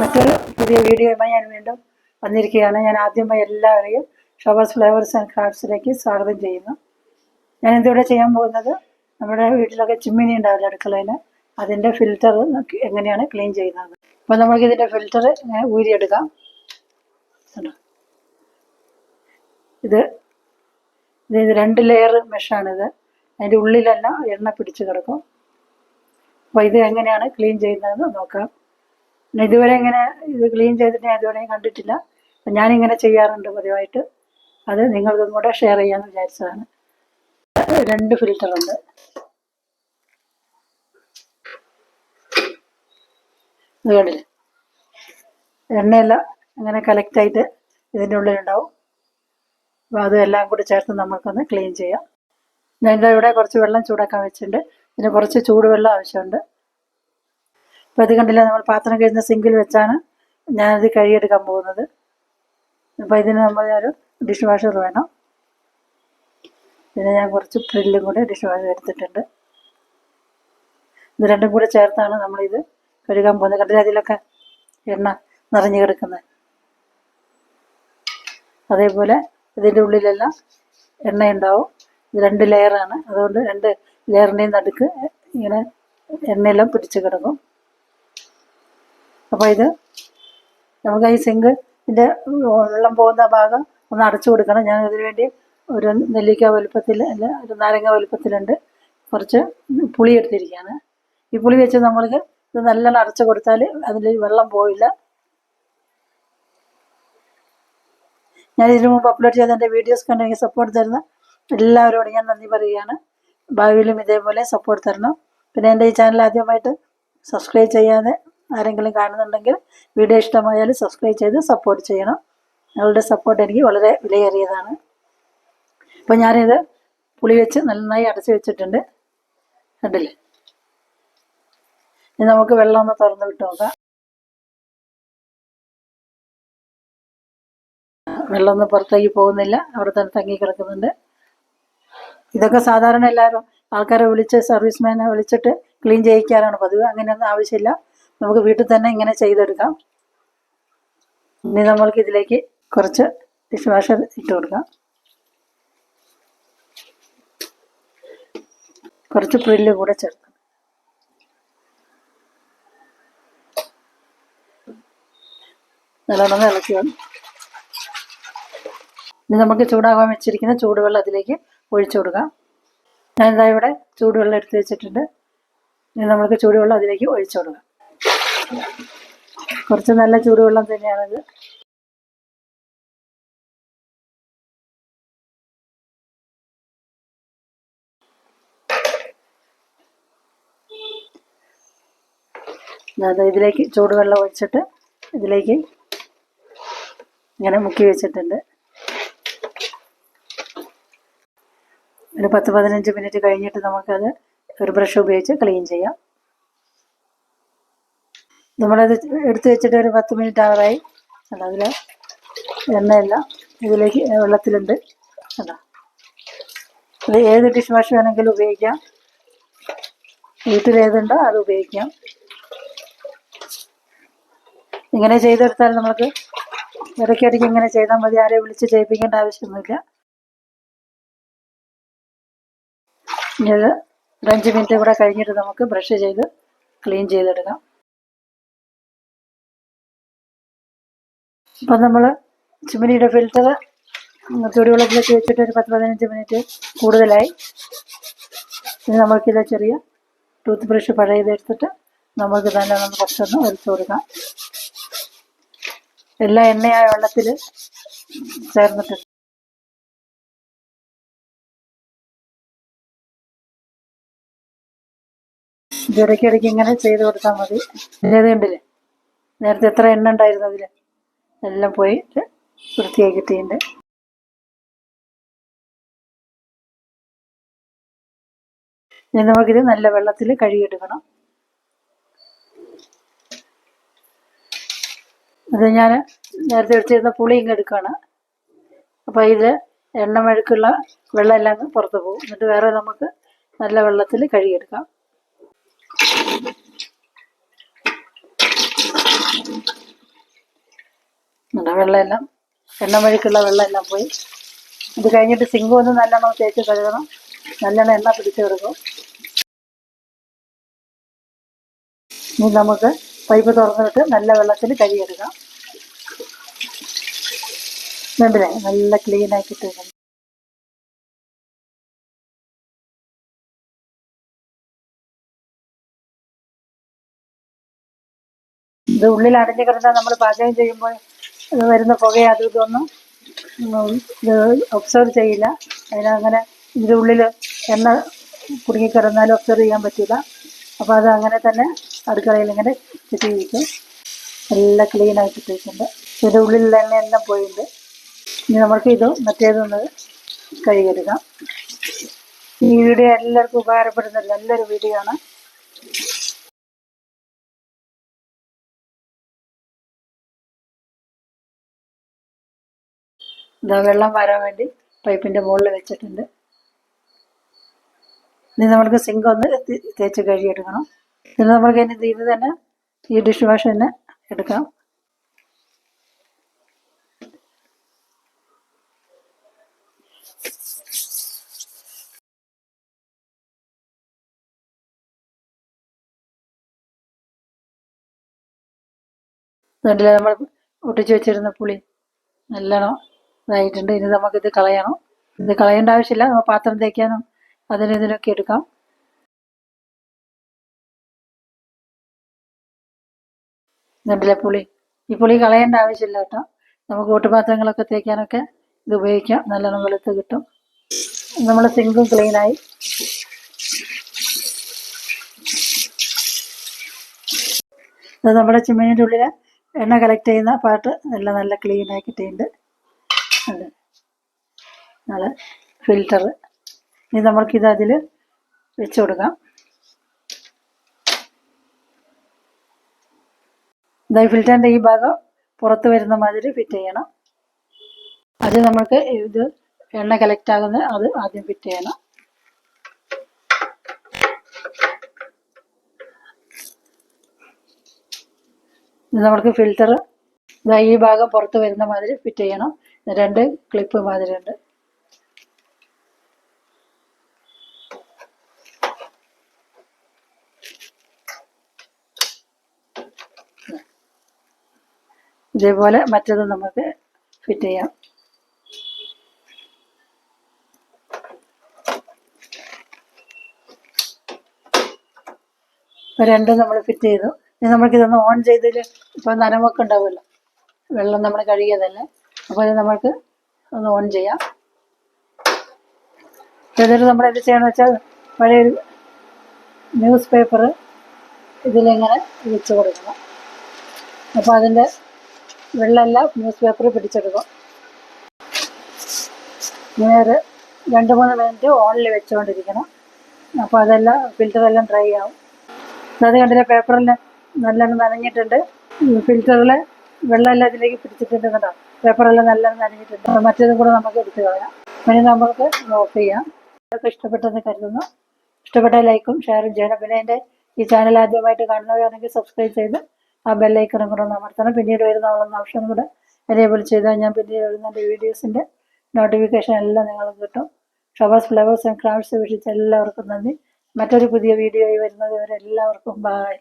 മറ്റൊരു പുതിയ വീഡിയോയുമായി ഞാൻ വീണ്ടും വന്നിരിക്കുകയാണ്. ഞാൻ ആദ്യമായി എല്ലാവരെയും ഷോബാസ് ഫ്ലേവേഴ്സ് ആൻഡ് ക്രാഫ്റ്റ്സിലേക്ക് സ്വാഗതം ചെയ്യുന്നു. ഞാൻ ഇതിവിടെ ചെയ്യാൻ പോകുന്നത് നമ്മുടെ വീട്ടിലൊക്കെ ചിമ്മിനി ഉണ്ടാവില്ല അടുക്കളയിൽ, അതിൻ്റെ ഫിൽറ്റർ എങ്ങനെയാണ് ക്ലീൻ ചെയ്യുന്നത്. അപ്പോൾ നമുക്ക് ഇതിൻ്റെ ഫിൽറ്റർ ഊരിയെടുക്കാം. ഇത് 2 ലെയർ മെഷാണിത്. അതിൻ്റെ ഉള്ളിലെല്ലാം എണ്ണ പിടിച്ച് കിടക്കും. അപ്പോൾ ഇത് എങ്ങനെയാണ് ക്ലീൻ ചെയ്യുന്നതെന്ന് നോക്കാം. ഇതുവരെ ഇങ്ങനെ ഇത് ക്ലീൻ ചെയ്തിട്ട് ഞാൻ ഇതുവരെയും കണ്ടിട്ടില്ല. അപ്പം ഞാനിങ്ങനെ ചെയ്യാറുണ്ട് പതിവായിട്ട്. അത് നിങ്ങൾക്കും കൂടെ ഷെയർ ചെയ്യാമെന്ന് വിചാരിച്ചതാണ്. 2 ഫിൽറ്ററുണ്ട്. ഇത് കണ്ടില്ലേ, എണ്ണയെല്ലാം അങ്ങനെ കളക്റ്റായിട്ട് ഇതിൻ്റെ ഉള്ളിലുണ്ടാവും. അപ്പോൾ അതെല്ലാം കൂടി ചേർത്ത് നമുക്കൊന്ന് ക്ലീൻ ചെയ്യാം. ഞാൻ ഇവിടെ കുറച്ച് വെള്ളം ചൂടാക്കാൻ വെച്ചിട്ടുണ്ട്. ഇതിന് കുറച്ച് ചൂടുവെള്ളം ആവശ്യമുണ്ട്. അപ്പോൾ ഇത് കണ്ടില്ല, നമ്മൾ പാത്രം കഴുകുന്ന സിങ്കിൽ വെച്ചാണ് ഞാനത് കഴുകിയെടുക്കാൻ പോകുന്നത്. അപ്പോൾ ഇതിന് നമ്മൾ ഒരു ഡിഷ് വാഷർ വേണം. പിന്നെ ഞാൻ കുറച്ച് പ്രില്ലും കൂടെ ഡിഷ് വാഷർ എടുത്തിട്ടുണ്ട്. ഇത് രണ്ടും കൂടെ ചേർത്താണ് നമ്മളിത് കഴുകാൻ പോകുന്നത്. കണ്ടില്ല, അതിലൊക്കെ എണ്ണ നിറഞ്ഞു കിടക്കുന്നത്. അതേപോലെ ഇതിൻ്റെ ഉള്ളിലെല്ലാം എണ്ണയുണ്ടാവും. ഇത് 2 ലെയറാണ്, അതുകൊണ്ട് 2 ലെയറിൻ്റെയും നടുക്ക് ഇങ്ങനെ എണ്ണയെല്ലാം പിടിച്ച് കിടക്കും. അപ്പോൾ ഇത് നമുക്ക് ഈ സിങ്കിൻ്റെ വെള്ളം പോകുന്ന ഭാഗം ഒന്ന് അടച്ചു കൊടുക്കണം. ഞാൻ ഇതിനു വേണ്ടി ഒരു നെല്ലിക്ക വലുപ്പത്തിൽ അല്ല ഒരു നാരങ്ങ വലുപ്പത്തിലുണ്ട് കുറച്ച് പുളി എടുത്തിരിക്കുകയാണ്. ഈ പുളി വെച്ച് നമ്മൾക്ക് ഇത് നല്ലോണം അടച്ചു കൊടുത്താൽ അതിൽ വെള്ളം പോയില്ല. ഞാൻ ഇതിനു മുമ്പ് അപ്ലോഡ് ചെയ്ത എൻ്റെ വീഡിയോസ് കണ്ടെങ്കിൽ സപ്പോർട്ട് തരുന്ന എല്ലാവരോടും ഞാൻ നന്ദി പറയുകയാണ്. ഭാവിയിലും ഇതേപോലെ സപ്പോർട്ട് തരണം. പിന്നെ എൻ്റെ ഈ ചാനൽ ആദ്യമായിട്ട് സബ്സ്ക്രൈബ് ചെയ്യാതെ ആരെങ്കിലും കാണുന്നുണ്ടെങ്കിൽ വീഡിയോ ഇഷ്ടമായാൽ സബ്സ്ക്രൈബ് ചെയ്ത് സപ്പോർട്ട് ചെയ്യണം. നിങ്ങളുടെ സപ്പോർട്ട് എനിക്ക് വളരെ വിലയേറിയതാണ്. അപ്പോൾ ഞാനിത് പുളി വെച്ച് നന്നായി അടച്ചു വെച്ചിട്ടുണ്ട്. കണ്ടില്ലേ, ഇനി നമുക്ക് വെള്ളം ഒന്ന് തുറന്ന് വിട്ട് നോക്കാം. വെള്ളമൊന്നും പുറത്തേക്ക് പോകുന്നില്ല, അവിടെ തന്നെ തങ്ങി കിടക്കുന്നുണ്ട്. ഇതൊക്കെ സാധാരണ എല്ലാവരും ആൾക്കാരെ വിളിച്ച് സർവീസ്മാനെ വിളിച്ചിട്ട് ക്ലീൻ ചെയ്യിക്കാറാണ് പതിവ്. അങ്ങനെയൊന്നും ആവശ്യമില്ല, നമുക്ക് വീട്ടിൽ തന്നെ ഇങ്ങനെ ചെയ്തെടുക്കാം. ഇനി നമ്മൾക്ക് ഇതിലേക്ക് കുറച്ച് ഡിഷ് വാഷർ ഇട്ട് കൊടുക്കാം. കുറച്ച് പ്രില്ല് കൂടെ ചേർക്കാം. നല്ലോണം ഇളക്കി വന്നു. ഇനി നമുക്ക് ചൂടാകാൻ വെച്ചിരിക്കുന്ന ചൂടുവെള്ളം അതിലേക്ക് ഒഴിച്ചു കൊടുക്കാം. ഞാനിതാ ഇവിടെ ചൂടുവെള്ളം എടുത്ത് വെച്ചിട്ടുണ്ട്. ഇനി നമുക്ക് ചൂടുവെള്ളം അതിലേക്ക് ഒഴിച്ചു കൊടുക്കാം. കുറച്ച് നല്ല ചൂടുവെള്ളം തന്നെയാണിത്. ഇതിലേക്ക് ചൂടുവെള്ളം ഒഴിച്ചിട്ട് ഇതിലേക്ക് ഇങ്ങനെ മുക്കി വെച്ചിട്ടുണ്ട്. ഒരു 10-15 മിനിറ്റ് കഴിഞ്ഞിട്ട് നമുക്കത് ഒരു ബ്രഷ് ഉപയോഗിച്ച് ക്ലീൻ ചെയ്യാം. നമ്മളത് എടുത്തു വെച്ചിട്ട് ഒരു 10 മിനിറ്റ് ആവാറായി. അതിൽ എണ്ണയെല്ലാം ഇതിലേക്ക് വെള്ളത്തിലുണ്ട്. അതാ, അത് ഏത് ഡിഷ് വാഷ് വേണമെങ്കിലും ഉപയോഗിക്കാം. വീട്ടിലേതുണ്ടോ അത് ഉപയോഗിക്കാം. ഇങ്ങനെ ചെയ്തെടുത്താൽ നമുക്ക് ഇടയ്ക്കിടയ്ക്ക് ഇങ്ങനെ ചെയ്താൽ മതി. ആരെയും വിളിച്ച് ചെയ്യിപ്പിക്കേണ്ട ആവശ്യമൊന്നുമില്ല. ഇനി ഒരു 5 മിനിറ്റ് കൂടെ കഴിഞ്ഞിട്ട് നമുക്ക് ബ്രഷ് ചെയ്ത് ക്ലീൻ ചെയ്തെടുക്കാം. അപ്പം നമ്മൾ ചിമ്മിനിയുടെ ഫിൽറ്റർ ചൂടുവെള്ളത്തിലേക്ക് വെച്ചിട്ട് ഒരു 10-15 മിനിറ്റ് കൂടുതലായി. ഇനി നമുക്കിത് ചെറിയ ടൂത്ത് ബ്രഷ് പഴയതെടുത്തിട്ട് നമുക്ക് തന്നെ ഒന്ന് കുറച്ചൊന്ന് ഒഴിച്ചു കൊടുക്കാം. എല്ലാം എണ്ണയായ വെള്ളത്തിൽ ചേർന്നിട്ടുണ്ട്. ഇടയ്ക്കിടയ്ക്ക് ഇങ്ങനെ ചെയ്ത് കൊടുത്താൽ മതി. ഇത് കണ്ടില്ലേ, നേരത്തെ എത്ര എണ്ണ ഉണ്ടായിരുന്നു അതിൽ, എല്ലാം പോയിട്ട് വൃത്തിയായി കിട്ടിയിട്ടുണ്ട്. ഇനി നമുക്കിത് നല്ല വെള്ളത്തിൽ കഴുകിയെടുക്കണം. അത് ഞാൻ നേരത്തെ എടുത്തിരുന്ന പുളി ഇങ്ങ് എടുക്കുകയാണ്. അപ്പോൾ ഇത് എണ്ണ മെഴുക്കുള്ള വെള്ളം എല്ലാം പുറത്ത് പോകും. എന്നിട്ട് വേറെ നമുക്ക് നല്ല വെള്ളത്തിൽ കഴുകിയെടുക്കാം. വെള്ളമെല്ലാം എണ്ണ വഴിക്കുള്ള വെള്ളമെല്ലാം പോയി. ഇത് കഴിഞ്ഞിട്ട് സിങ്ക് ഒന്ന് നല്ലോണം തേച്ച് കഴുകണം. നല്ലോണം എണ്ണ പിടിച്ച് കൊടുക്കും. ഇനി നമുക്ക് പൈപ്പ് തുറന്നിട്ട് നല്ല വെള്ളത്തിൽ കഴുകിയെടുക്കാം. വേണ്ടില്ലേ നല്ല ക്ലീൻ ആക്കിയിട്ട് ഇത് ഉള്ളിൽ അടഞ്ഞു കിടന്നാൽ നമ്മൾ പാചകം ചെയ്യുമ്പോൾ ഇത് വരുന്ന പുകയും അതും ഇതൊന്നും ഇത് ഒബ്സർവ് ചെയ്യില്ല. അതിനങ്ങനെ ഇതിൻ്റെ ഉള്ളിൽ എണ്ണ കുടുങ്ങിക്കിടന്നാലും ഒബ്സർവ് ചെയ്യാൻ പറ്റില്ല. അപ്പോൾ അത് അങ്ങനെ തന്നെ അടുക്കളയിൽ ഇങ്ങനെ ചുറ്റിയിരിക്കും. എല്ലാം ക്ലീൻ ആക്കിയിട്ടുണ്ട്. ഇതിൻ്റെ ഉള്ളിലുള്ള എണ്ണയെല്ലാം പോയിട്ടുണ്ട്. ഇനി നമുക്ക് ഇത് മറ്റേതൊന്ന് കഴുകിയെടുക്കാം. ഈ വീഡിയോ എല്ലാവർക്കും ഉപകാരപ്പെടുന്ന നല്ലൊരു വീഡിയോ ആണ്. ഇതാ വെള്ളം വരാൻ വേണ്ടി പൈപ്പിൻ്റെ മുകളിൽ വെച്ചിട്ടുണ്ട്. ഇനി നമ്മൾക്ക് സിങ്ക് ഒന്ന് തേച്ച് കഴുകിയെടുക്കണം. പിന്നെ നമ്മൾക്ക് ഇനി ഇത് തന്നെ ഈ ഡിഷ് വാഷ് തന്നെ എടുക്കാം. അതിൽ നമ്മൾ ഒട്ടിച്ച് വെച്ചിരുന്ന പുളി നല്ലോണം ഇതായിട്ടുണ്ട്. ഇനി നമുക്കിത് കളയണം. ഇത് കളയേണ്ട ആവശ്യമില്ല. നമ്മൾ പാത്രം തേക്കാനും അതിനും ഇതിനൊക്കെ എടുക്കാം. ഇതിലെ പുളി, ഈ പുളി കളയേണ്ട ആവശ്യമില്ല കേട്ടോ. നമുക്ക് ഓട്ടുപാത്രങ്ങളൊക്കെ തേക്കാനൊക്കെ ഇത് ഉപയോഗിക്കാം. നല്ലോണം വെളുത്ത് കിട്ടും. നമ്മൾ സിങ്കും ക്ലീനായി. അത് നമ്മുടെ ചിമ്മിനിൻ്റെ ഉള്ളിൽ എണ്ണ കളക്ട് ചെയ്യുന്ന പാർട്ട് എല്ലാം നല്ല ക്ലീൻ ആക്കിയിട്ടുണ്ട്. അത് നല്ല ഫിൽറ്റർ. ഇനി നമ്മൾക്കിത് അതിൽ വെച്ച് കൊടുക്കാം. ഇതായി ഫിൽറ്ററിൻ്റെ ഈ ഭാഗം പുറത്ത് വരുന്ന മാതിരി ഫിറ്റ് ചെയ്യണം. അത് നമുക്ക് ഇത് എണ്ണ കളക്ട് ആകുന്ന അത് ആദ്യം ഫിറ്റ് ചെയ്യണം. ഇത് നമുക്ക് ഫിൽറ്റർ ഈ ഭാഗം പുറത്ത് വരുന്ന മാതിരി ഫിറ്റ് ചെയ്യണം. 2 ക്ലിപ്പ് മാതിരി ഉണ്ട്. ഇതേപോലെ മറ്റത് നമുക്ക് ഫിറ്റ് ചെയ്യാം. ഇപ്പോൾ 2 നമ്മൾ ഫിറ്റ് ചെയ്തു. ഇനി നമുക്കിതൊന്ന് ഓൺ ചെയ്തതിൽ ഇപ്പോൾ നനവൊക്കെ ഉണ്ടാവുമല്ലോ, വെള്ളം നമ്മൾ കഴുകിയതല്ലേ. അപ്പോൾ ഇത് നമുക്ക് ഒന്ന് ഓൺ ചെയ്യാം. എന്നിട്ട് നമ്മൾ എന്ത് ചെയ്യണമെന്ന് വെച്ചാൽ പഴയൊരു ന്യൂസ് പേപ്പർ ഇതിലിങ്ങനെ വെച്ച് കൊടുക്കണം. അപ്പോൾ അതിൻ്റെ വെള്ളമെല്ലാം ന്യൂസ് പേപ്പർ പിടിച്ചെടുക്കും. ഇങ്ങനെ ഒരു 2-3 മിനിറ്റ് ഓണിൽ വെച്ചുകൊണ്ടിരിക്കണം. അപ്പോൾ അതെല്ലാം ഫിൽറ്ററെല്ലാം ഡ്രൈ ആവും. അത് കണ്ടില്ല, പേപ്പറെല്ലാം നല്ലോണം നനഞ്ഞിട്ടുണ്ട്. ഫിൽറ്ററിൽ വെള്ളമെല്ലാം ഇതിലേക്ക് പിടിച്ചിട്ടുണ്ട് കേട്ടോ. പേപ്പറെല്ലാം നല്ലോണം നനഞ്ഞിട്ടുണ്ട്. മറ്റേതും കൂടെ നമുക്ക് എടുത്ത് കളയാം. പിന്നെ നമുക്ക് ഓഫ് ചെയ്യാം. അതൊക്കെ ഇഷ്ടപ്പെട്ടെന്ന് കരുതുന്നു. ഇഷ്ടപ്പെട്ടാൽ ലൈക്കും ഷെയറും ചെയ്യണം. പിന്നെ എൻ്റെ ഈ ചാനൽ ആദ്യമായിട്ട് കാണുന്നവരാണെങ്കിൽ സബ്സ്ക്രൈബ് ചെയ്ത് ആ ബെല്ലൈക്കണും കൂടെ ഒന്ന് അമർത്തണം. പിന്നീട് വരുന്ന ഓപ്ഷൻ കൂടെ എനേബിൾ ചെയ്താൽ ഞാൻ പിന്നീട് വരുന്ന എൻ്റെ വീഡിയോസിൻ്റെ നോട്ടിഫിക്കേഷൻ എല്ലാം നിങ്ങൾക്ക് കിട്ടും. ഷവേഴ്സ് ഫ്ലവേഴ്സ് ആൻഡ് ക്രാഫ്റ്റ്സ് വീക്ഷിച്ച എല്ലാവർക്കും നന്ദി. മറ്റൊരു പുതിയ വീഡിയോയിൽ വരുന്നത് വരെ എല്ലാവർക്കും ബൈ.